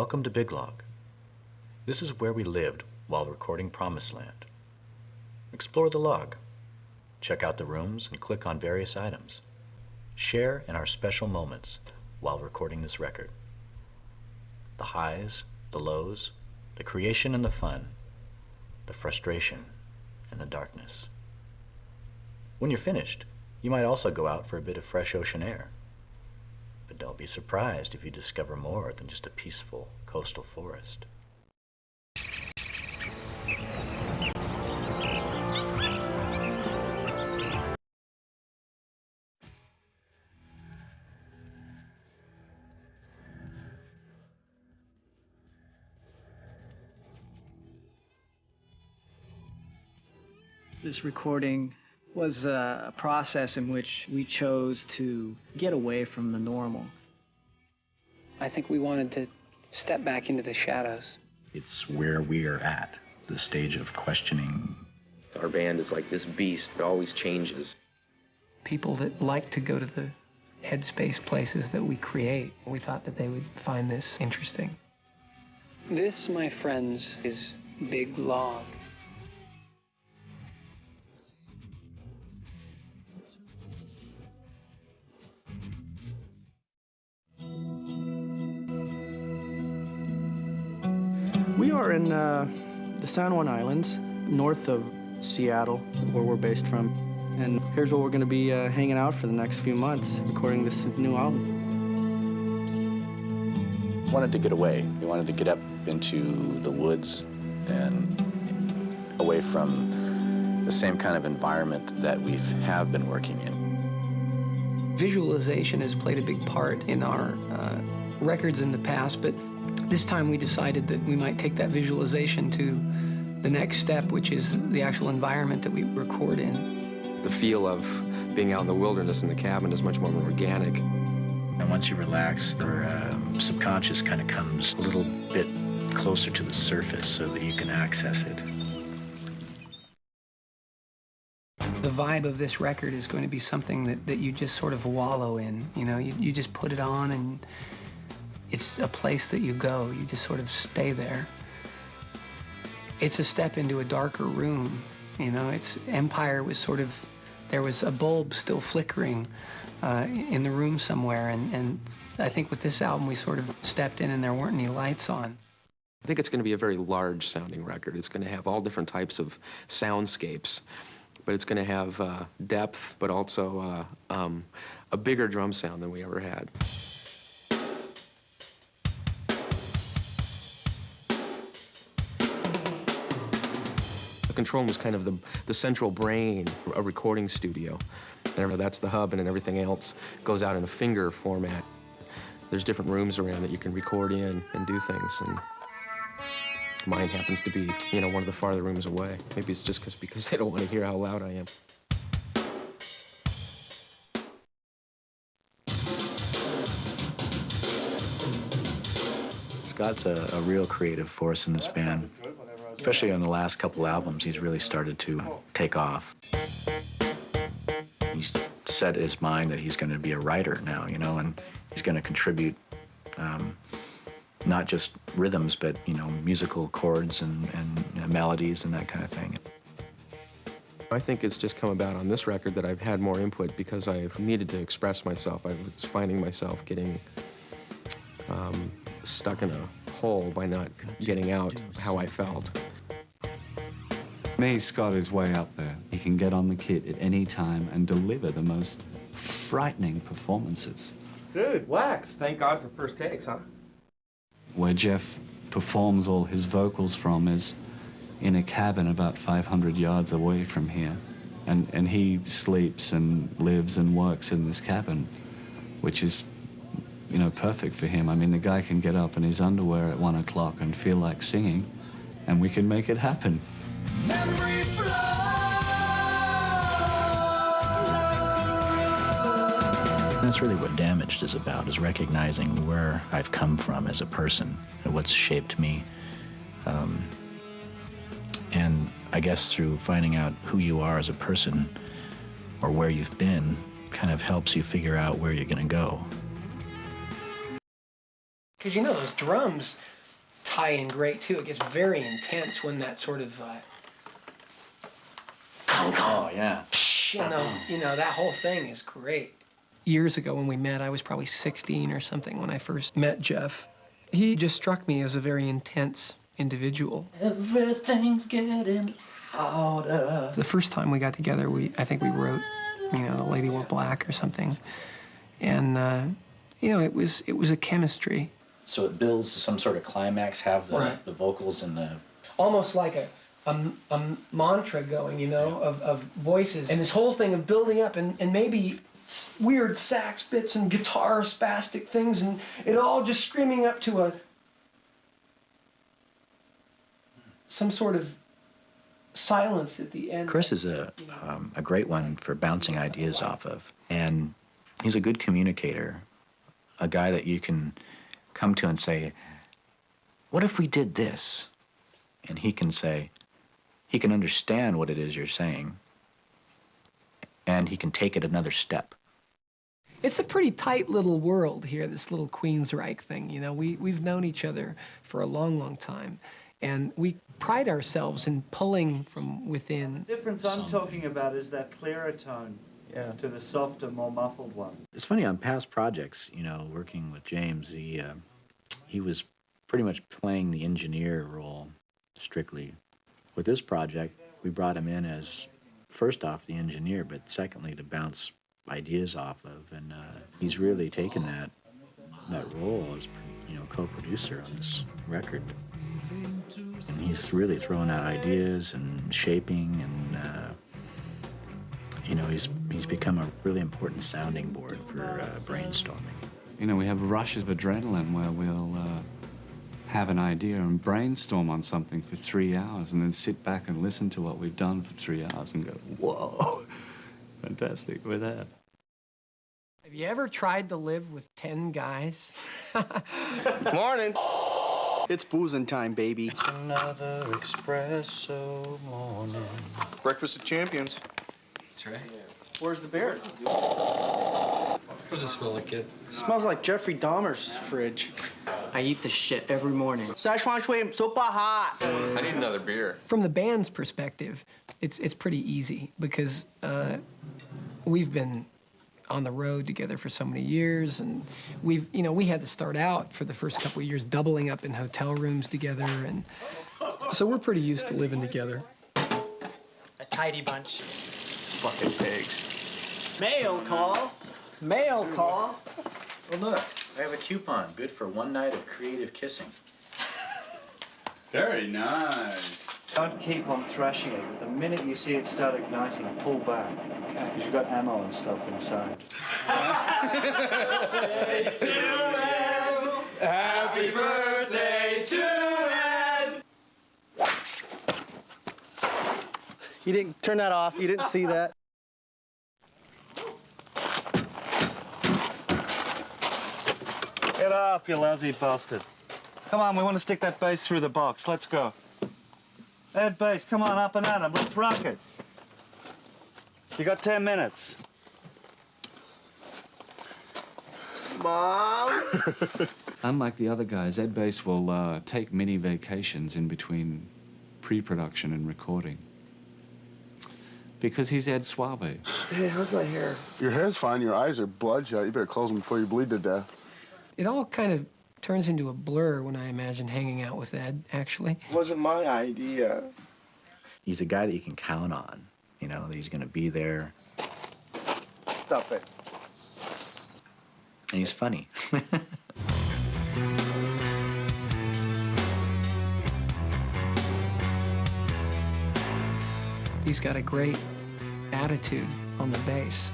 Welcome to Big Log. This is where we lived while recording Promised Land. Explore the log, check out the rooms, and click on various items. Share in our special moments while recording this record. The highs, the lows, the creation and the fun, the frustration and the darkness. When you're finished, you might also go out for a bit of fresh ocean air. But don't be surprised if you discover more than just a peaceful coastal forest. This recording was a process in which we chose to get away from the normal. I think we wanted to step back into the shadows. It's where we are at, the stage of questioning. Our band is like this beast. It always changes. People that like to go to the headspace places that we create, we thought that they would find this interesting. This, my friends, is Big Log. We are in the San Juan Islands, north of Seattle, where we're based from. And here's where we're going to be hanging out for the next few months, recording this new album. Wanted to get away. We wanted to get up into the woods and away from the same kind of environment that we have been working in. Visualization has played a big part in our records in the past, but this time we decided that we might take that visualization to the next step, which is the actual environment that we record in. The feel of being out in the wilderness in the cabin is much more organic. And once you relax, your subconscious kind of comes a little bit closer to the surface so that you can access it. The vibe of this record is going to be something that you just sort of wallow in. You know, you just put it on and it's a place that you go. You just sort of stay there. It's a step into a darker room. You know, Empire was sort of, there was a bulb still flickering in the room somewhere. And I think with this album, we sort of stepped in and there weren't any lights on. I think it's going to be a very large sounding record. It's going to have all different types of soundscapes, but it's going to have depth, but also a bigger drum sound than we ever had. The control room is kind of the central brain, a recording studio. And that's the hub, and then everything else goes out in a finger format. There's different rooms around that you can record in and do things. And mine happens to be, you know, one of the farther rooms away. Maybe it's just because they don't want to hear how loud I am. Scott's a real creative force in this band. Especially on the last couple albums, he's really started to take off. He's set his mind that he's going to be a writer now, you know, and he's going to contribute not just rhythms, but, you know, musical chords and melodies and that kind of thing. I think it's just come about on this record that I've had more input because I've needed to express myself. I was finding myself getting stuck in a hole by not getting out how I felt. Me, Scott is way up there. He can get on the kit at any time and deliver the most frightening performances. Dude, wax. Thank God for first takes, huh? Where Jeff performs all his vocals from is in a cabin about 500 yards away from here. And he sleeps and lives and works in this cabin, which is, you know, perfect for him. I mean, the guy can get up in his underwear at 1 o'clock and feel like singing, and we can make it happen. That's really what Damaged is about, is recognizing where I've come from as a person and what's shaped me. And I guess through finding out who you are as a person or where you've been kind of helps you figure out where you're going to go. Because you know those drums tie in great too. It gets very intense when that sort of Oh, yeah. you know, that whole thing is great. Years ago when we met, I was probably 16 or something when I first met Jeff. He just struck me as a very intense individual. Everything's getting louder. The first time we got together, I think we wrote, you know, The Lady Wore Black or something. And, you know, it was a chemistry. So it builds to some sort of climax, have the vocals and the... Almost like a mantra going, you know, of voices. And this whole thing of building up and maybe weird sax bits and guitar spastic things, and it all just screaming up to some sort of silence at the end. Chris is a great one for bouncing ideas off of. And he's a good communicator, a guy that you can come to and say, what if we did this? And he can say, he can understand what it is you're saying, and he can take it another step. It's a pretty tight little world here, this little Queensrÿche thing. You know, we've known each other for a long, long time, and we pride ourselves in pulling from within. The difference I'm talking about is that clearer tone to the softer, more muffled one. It's funny, on past projects, you know, working with James, he was pretty much playing the engineer role strictly. With this project, we brought him in as, first off, the engineer, but secondly, to bounce ideas off of, and he's really taken that role as, you know, co-producer on this record. And he's really throwing out ideas and shaping, and you know, he's become a really important sounding board for brainstorming. You know, we have rushes of adrenaline where we'll have an idea and brainstorm on something for 3 hours and then sit back and listen to what we've done for 3 hours and go, whoa, fantastic, we're there. Have you ever tried to live with 10 guys? Morning. It's boozing time, baby. It's another espresso morning. Breakfast of champions. That's right. Where's the beer? Does it smell like it? Smells like Jeffrey Dahmer's fridge. I eat this shit every morning. Szechuan shrimp, super hot. I need another beer. From the band's perspective, it's pretty easy because we've been on the road together for so many years, and we had to start out for the first couple of years doubling up in hotel rooms together, and so we're pretty used to living together. A tidy bunch. Fucking pigs. Mail call. Mail call. Well, look, I have a coupon good for one night of creative kissing. Very nice. Don't keep on thrashing it. The minute you see it start igniting, pull back. Because you've got ammo and stuff inside. Happy birthday to Ed! You didn't turn that off. You didn't see that. Get up, you lousy bastard. Come on, we want to stick that bass through the box. Let's go. Ed bass, come on, up and at him. Let's rock it. You got 10 minutes. Mom? Unlike the other guys, Ed Bass will take mini vacations in between pre-production and recording. Because he's Ed Suave. Hey, how's my hair? Your hair's fine. Your eyes are bloodshot. You better close them before you bleed to death. It all kind of turns into a blur when I imagine hanging out with Ed, actually. It wasn't my idea. He's a guy that you can count on, you know, that he's going to be there. Stop it. And he's funny. He's got a great attitude on the bass.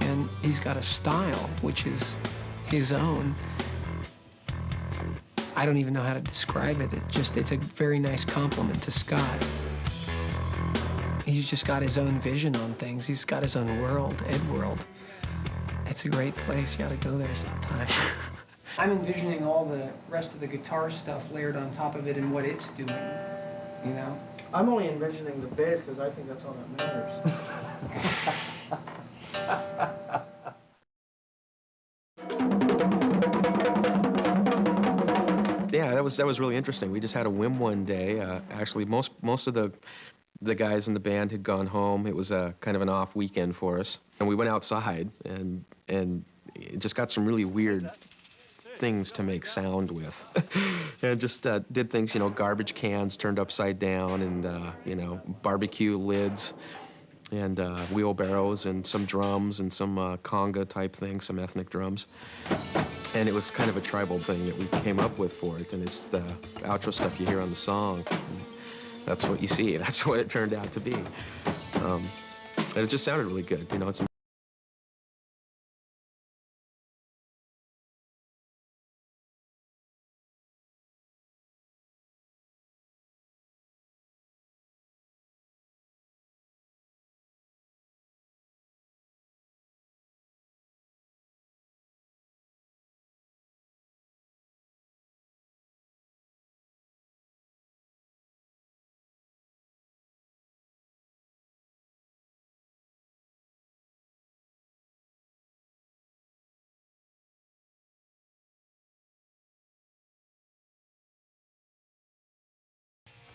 And he's got a style which is his own. I don't even know how to describe it. It's a very nice compliment to Scott. He's just got his own vision on things. He's got his own world, Ed World. It's a great place. You ought to go there sometime. I'm envisioning all the rest of the guitar stuff layered on top of it and what it's doing, you know? I'm only envisioning the bass because I think that's all that matters. was really interesting. We just had a whim one day. Actually, most of the guys in the band had gone home. It was a kind of an off weekend for us, and we went outside and just got some really weird things to make sound with. And just did things, you know, garbage cans turned upside down, and you know, barbecue lids, and wheelbarrows, and some drums, and some conga type things, some ethnic drums. And it was kind of a tribal thing that we came up with for it, and it's the outro stuff you hear on the song. And that's what you see. That's what it turned out to be. And it just sounded really good. You know, it's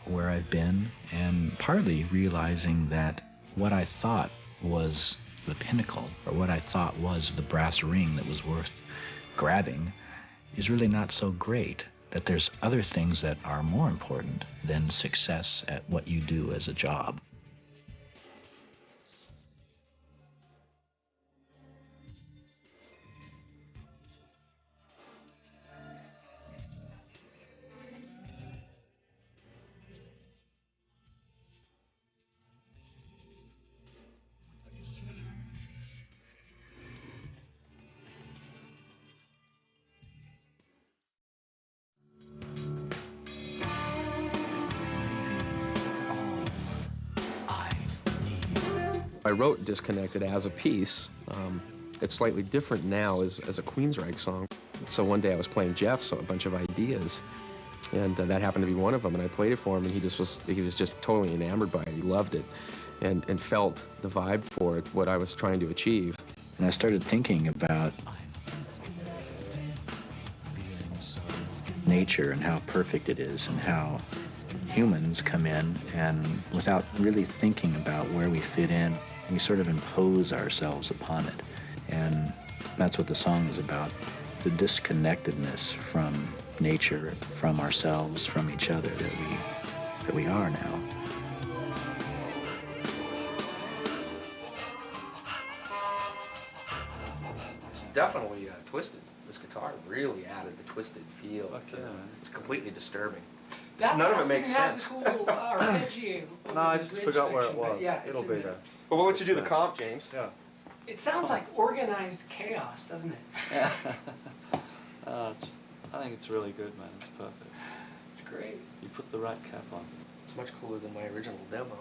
where I've been, and partly realizing that what I thought was the pinnacle, or what I thought was the brass ring that was worth grabbing, is really not so great, that there's other things that are more important than success at what you do as a job. I wrote Disconnected as a piece. It's slightly different now as a Queensrÿche song. So one day I was playing Jeff a bunch of ideas, and that happened to be one of them, and I played it for him, and he was just totally enamored by it. He loved it, and felt the vibe for it, what I was trying to achieve. And I started thinking about nature and how perfect it is, and how humans come in and without really thinking about where we fit in, we sort of impose ourselves upon it. And that's what the song is about, the disconnectedness from nature, from ourselves, from each other that we are now. It's definitely twisted. This guitar really added a twisted feel. It's completely disturbing. That None of it makes have sense. the cool arpeggio. No, I just bridge forgot where it section, but was. yeah, it's It'll in be there. there. But what would you do the comp, James? Yeah. It sounds like organized chaos, doesn't it? Yeah. I think it's really good, man. It's perfect. It's great. You put the right cap on. It's much cooler than my original demo.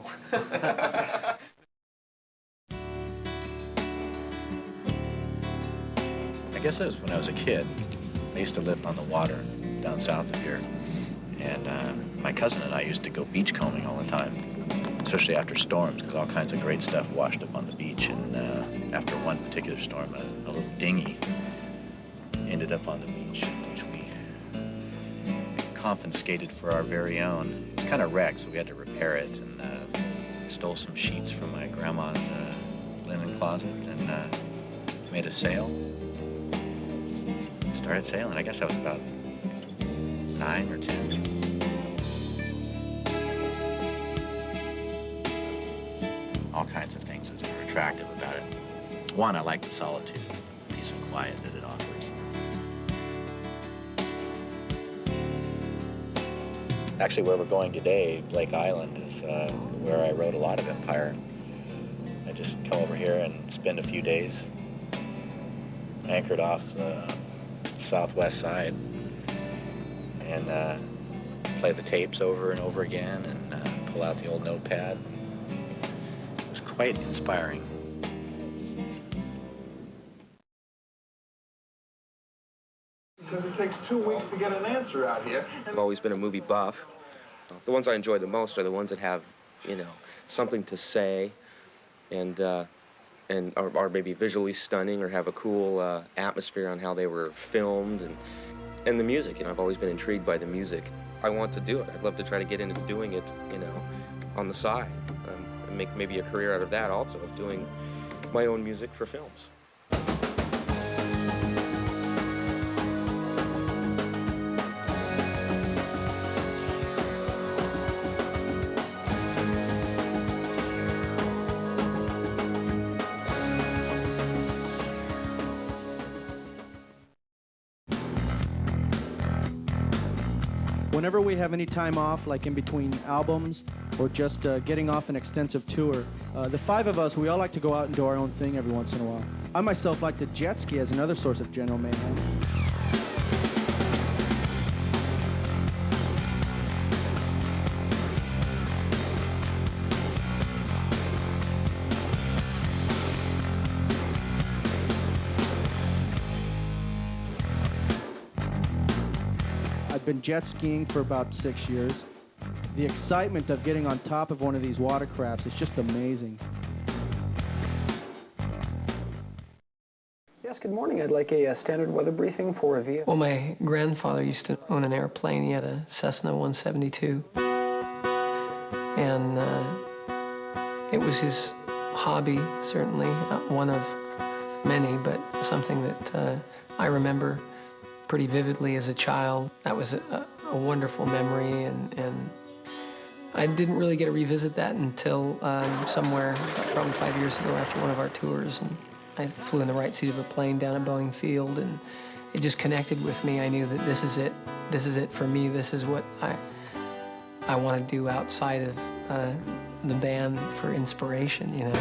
I guess it was when I was a kid. I used to live on the water down south of here. And my cousin and I used to go beachcombing all the time, especially after storms, because all kinds of great stuff washed up on the beach. And after one particular storm, a little dinghy ended up on the beach, which we confiscated for our very own. It was kind of wrecked, so we had to repair it, and stole some sheets from my grandma's linen closet, and made a sail. Started sailing. I guess I was about 9 or 10. All kinds of things that are attractive about it. One, I like the solitude, peace and quiet that it offers. Actually, where we're going today, Blake Island, is where I wrote a lot of Empire. I just come over here and spend a few days anchored off the southwest side and play the tapes over and over again and pull out the old notepad. It was quite inspiring. Because it takes 2 weeks to get an answer out here. I've always been a movie buff. The ones I enjoy the most are the ones that have, you know, something to say, and are maybe visually stunning or have a cool atmosphere on how they were filmed. And And the music, you know, I've always been intrigued by the music. I want to do it. I'd love to try to get into doing it, you know, on the side, and make maybe a career out of that also, of doing my own music for films. Whenever we have any time off, like in between albums or just getting off an extensive tour, the five of us, we all like to go out and do our own thing every once in a while. I myself like to jet ski as another source of general mayhem. I've been jet skiing for about 6 years. The excitement of getting on top of one of these watercrafts is just amazing. Yes, good morning. I'd like a standard weather briefing for Avia. Well, my grandfather used to own an airplane. He had a Cessna 172. And it was his hobby, certainly, one of many, but something that I remember pretty vividly as a child. That was a wonderful memory, and I didn't really get to revisit that until somewhere, probably 5 years ago, after one of our tours. And I flew in the right seat of a plane down at Boeing Field, and it just connected with me. I knew that this is it. This is it for me. This is what I want to do outside of the band for inspiration, you know.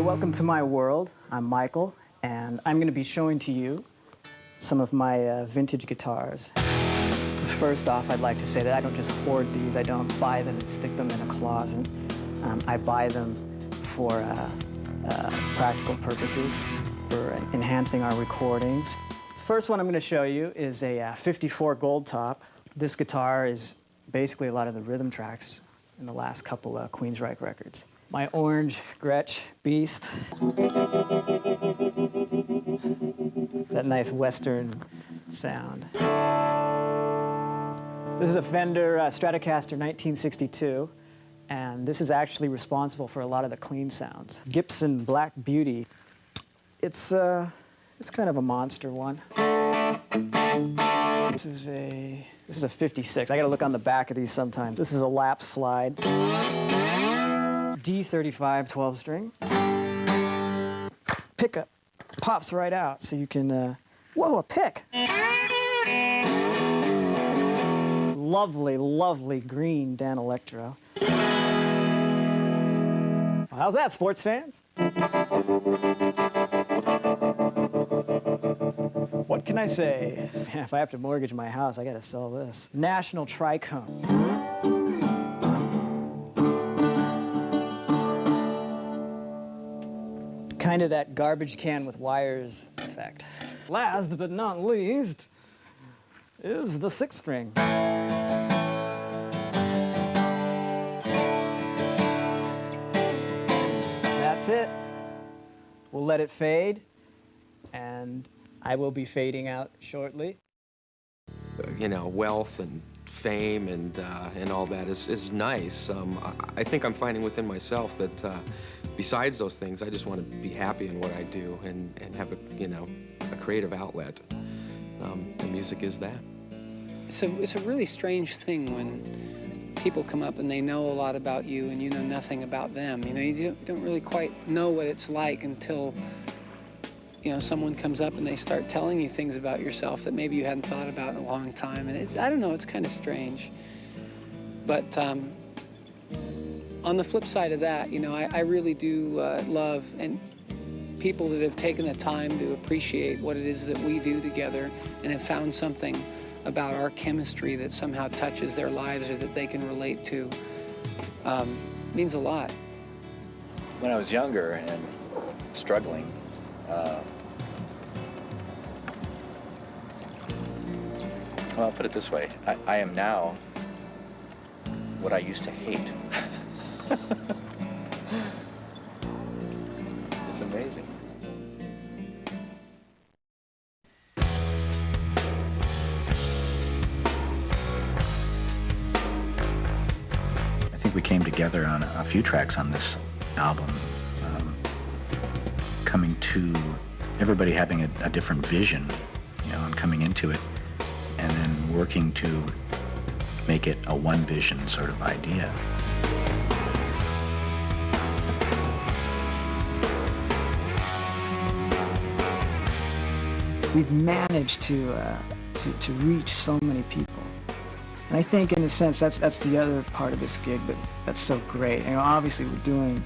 Welcome to my world. I'm Michael, and I'm going to be showing to you some of my vintage guitars. First off, I'd like to say that I don't just hoard these. I don't buy them and stick them in a closet. I buy them for practical purposes, for enhancing our recordings. The first one I'm going to show you is a 54 Gold Top. This guitar is basically a lot of the rhythm tracks in the last couple of Queensrÿche records. My orange Gretsch Beast. That nice Western sound. This is a Fender Stratocaster 1962, and this is actually responsible for a lot of the clean sounds. Gibson Black Beauty. It's kind of a monster one. This is a 56. I gotta look on the back of these sometimes. This is a lap slide. D35 12 string. Pickup pops right out, so you can, whoa, a pick. Lovely, lovely green Dan Electro. Well, how's that, sports fans? What can I say? Man, if I have to mortgage my house, I gotta sell this. National Tricone. Kind of that garbage can with wires effect. Last but not least is the 6 string. That's it. We'll let it fade, and I will be fading out shortly. You know, wealth and fame and all that is nice. I think I'm finding within myself that besides those things, I just want to be happy in what I do and have a creative outlet. And music is that. It's a really strange thing when people come up and they know a lot about you and you know nothing about them. You know, you don't really quite know what it's like until, you know, someone comes up and they start telling you things about yourself that maybe you hadn't thought about in a long time. And I don't know, it's kind of strange. But On the flip side of that, you know, I really do love and people that have taken the time to appreciate what it is that we do together and have found something about our chemistry that somehow touches their lives or that they can relate to means a lot. When I was younger and struggling, well, I'll put it this way. I am now what I used to hate. It's amazing. I think we came together on a few tracks on this album, coming to everybody having a different vision, you know, and coming into it, and then working to make it a one vision sort of idea. We've managed to reach so many people. And I think, in a sense, that's the other part of this gig, but that's so great. You know, obviously we're doing,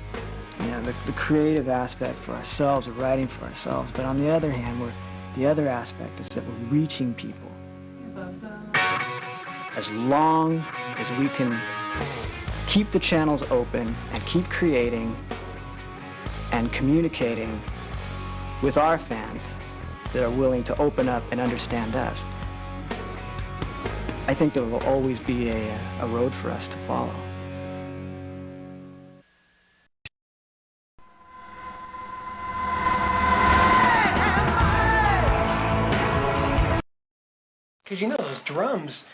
you know, the creative aspect for ourselves, we're writing for ourselves, but on the other hand, the other aspect is that we're reaching people. As long as we can keep the channels open and keep creating and communicating with our fans that are willing to open up and understand us, I think there will always be a road for us to follow. Because you know those drums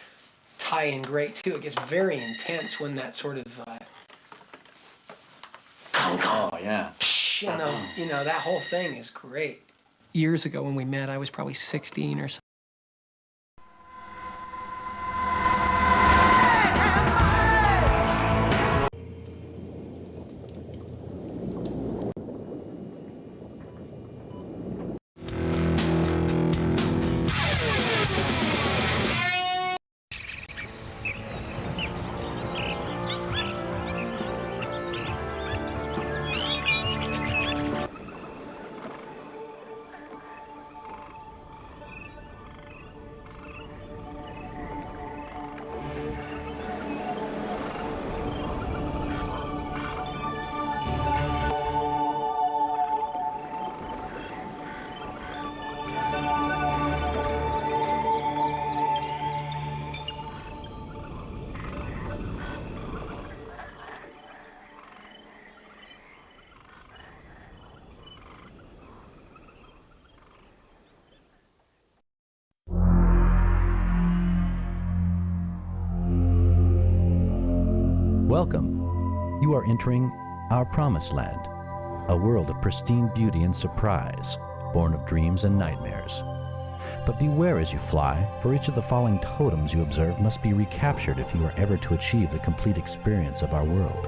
tie in great too. It gets very intense when that sort of Oh, yeah. you know, that whole thing is great. Years ago when we met, I was probably 16 or something. Welcome. You are entering our promised land, a world of pristine beauty and surprise, born of dreams and nightmares. But beware as you fly, for each of the falling totems you observe must be recaptured if you are ever to achieve the complete experience of our world.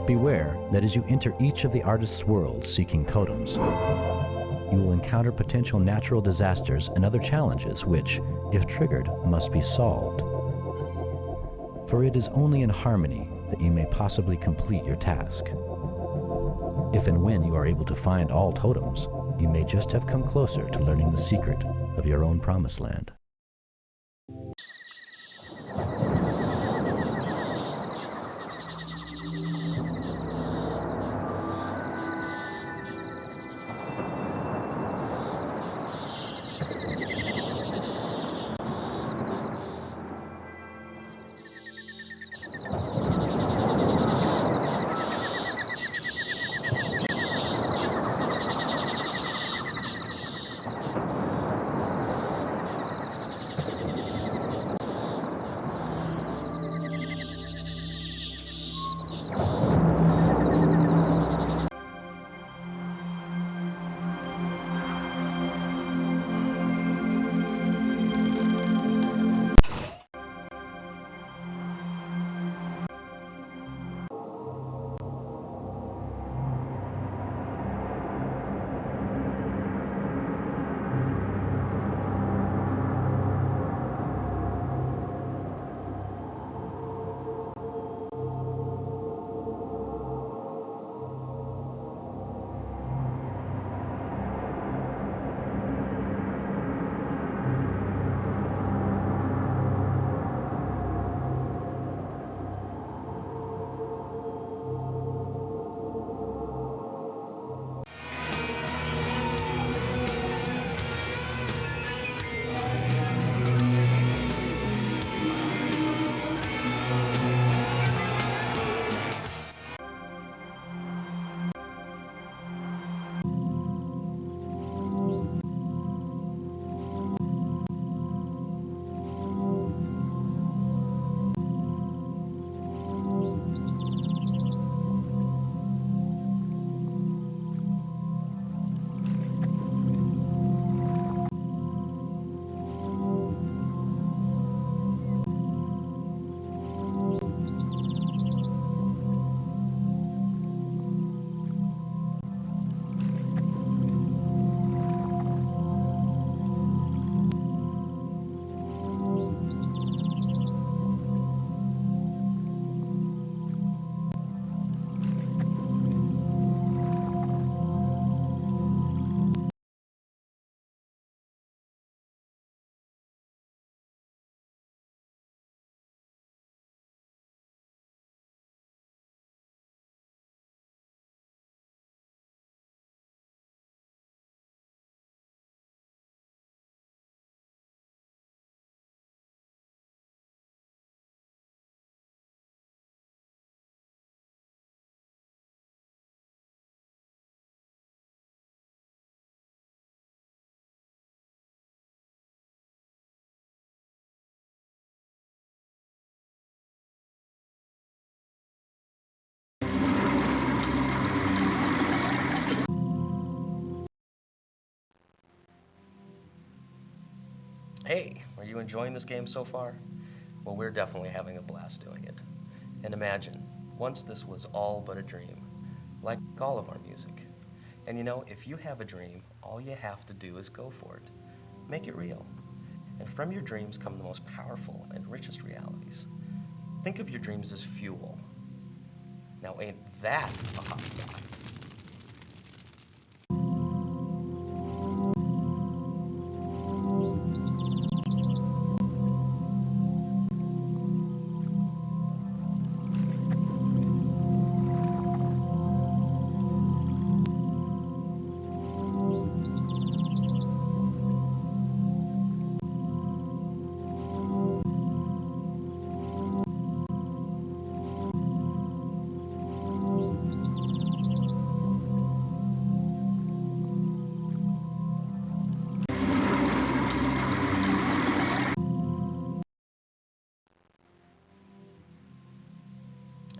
Beware that as you enter each of the artist's worlds seeking totems, you will encounter potential natural disasters and other challenges which, if triggered, must be solved. For it is only in harmony that you may possibly complete your task. If and when you are able to find all totems, you may just have come closer to learning the secret of your own promised land. Hey, are you enjoying this game so far? Well, we're definitely having a blast doing it. And imagine, once this was all but a dream, like all of our music. And you know, if you have a dream, all you have to do is go for it. Make it real. And from your dreams come the most powerful and richest realities. Think of your dreams as fuel. Now, ain't that a hot thought?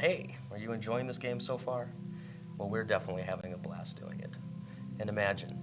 Hey, are you enjoying this game so far? Well, we're definitely having a blast doing it. And imagine,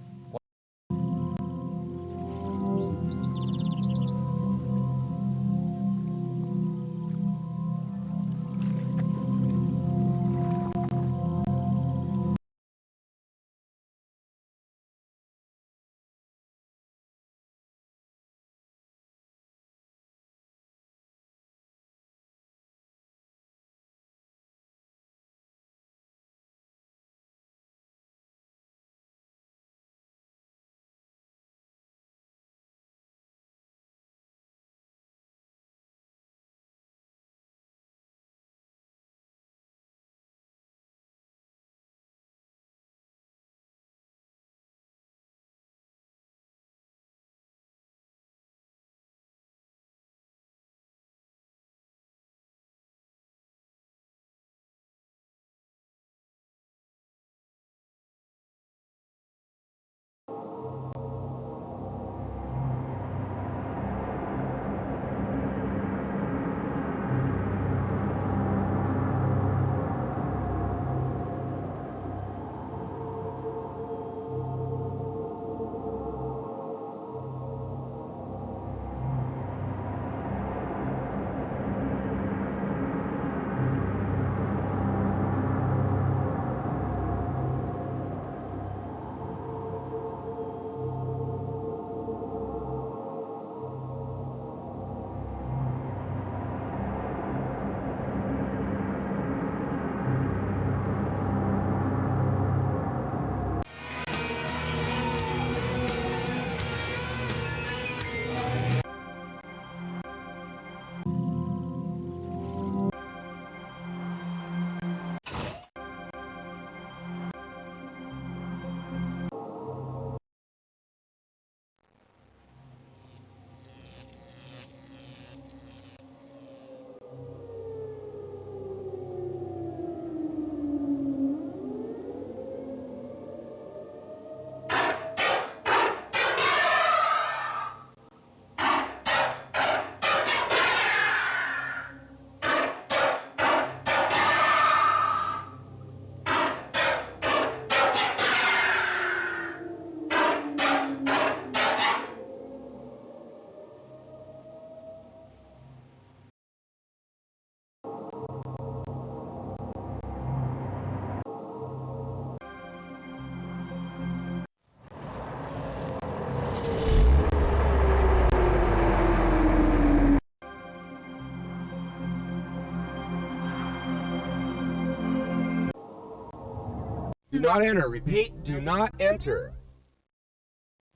Do not enter. Repeat, do not enter.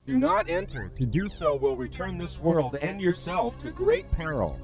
Do not enter. To do so will return this world and yourself to great peril.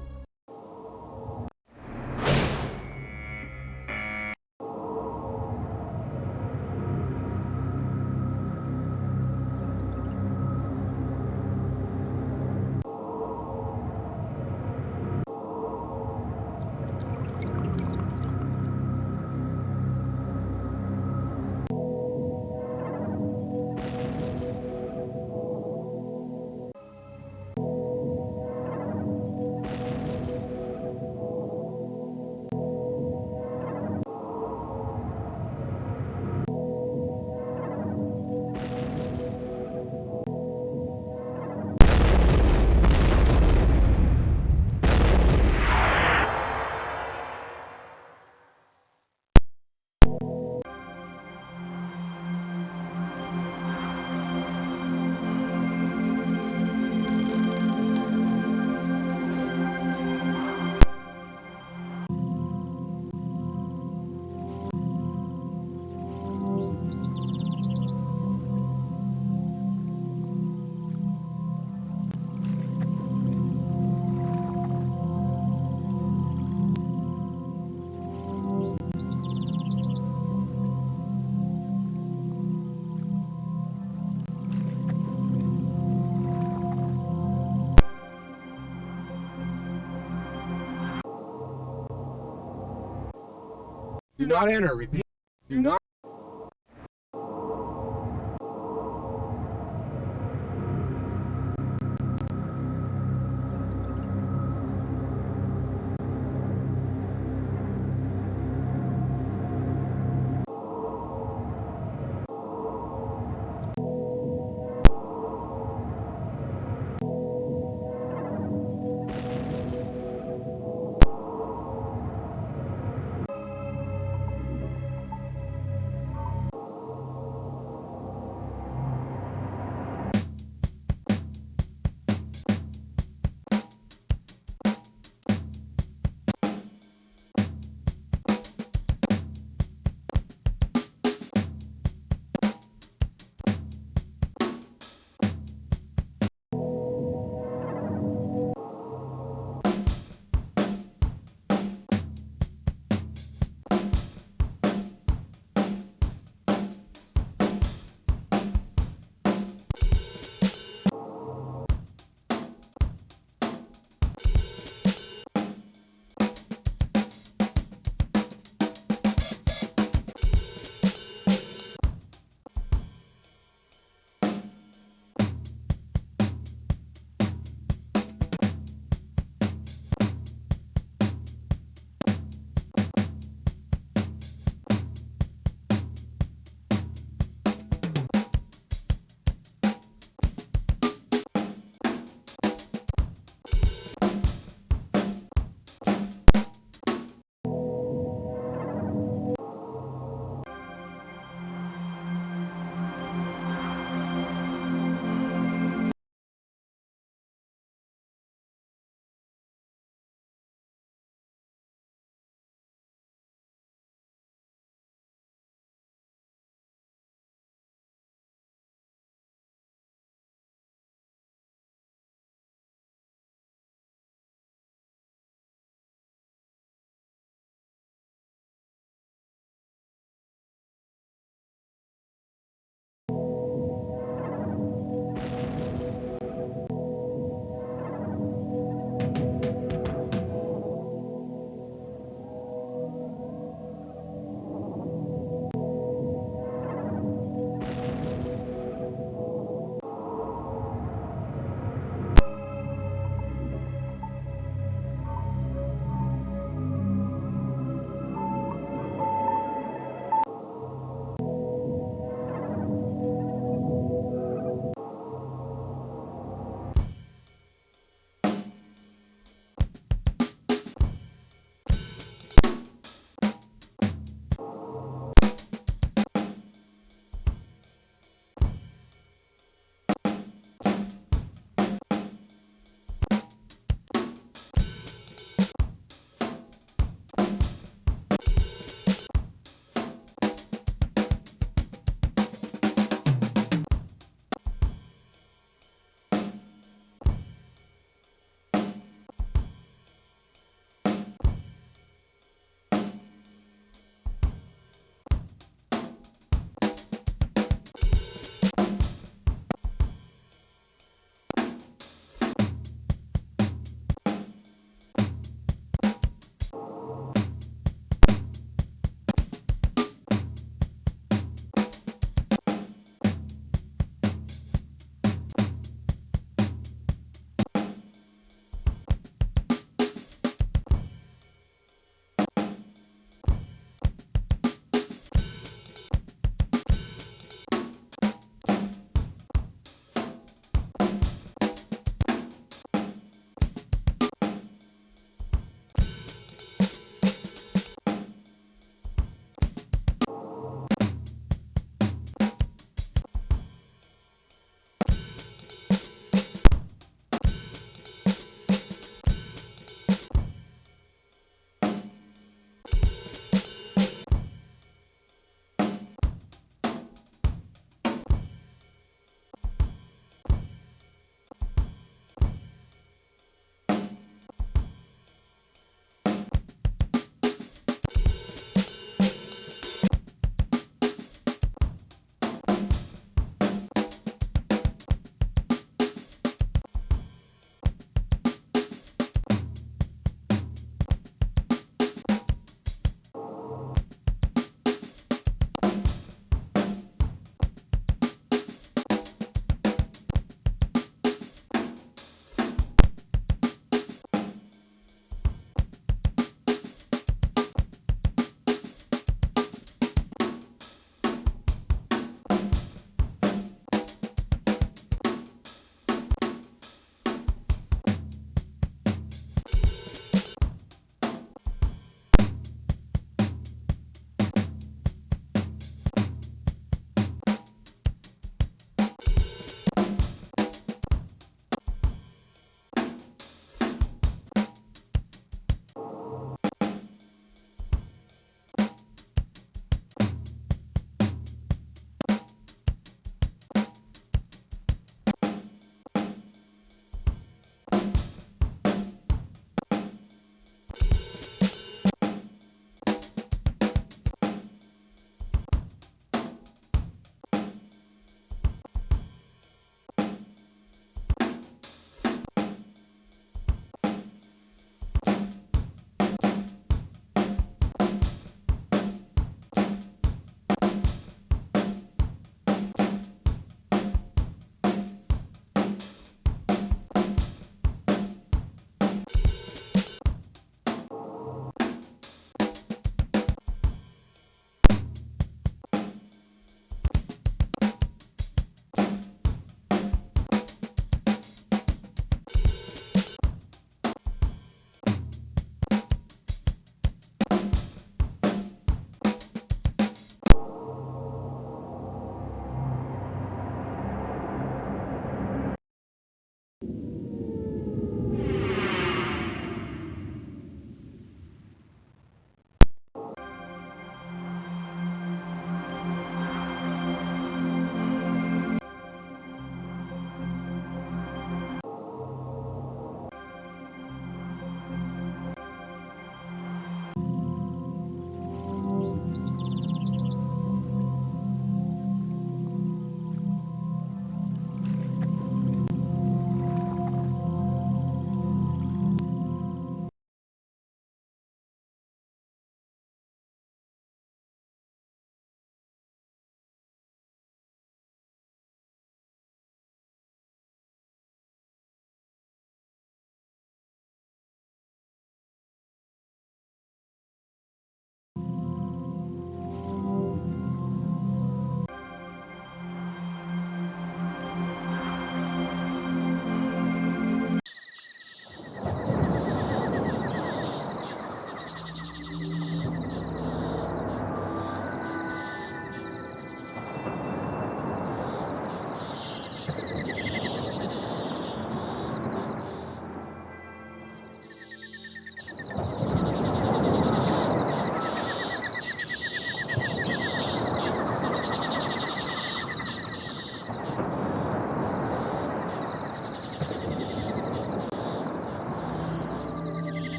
Do not enter. Repeat. Do not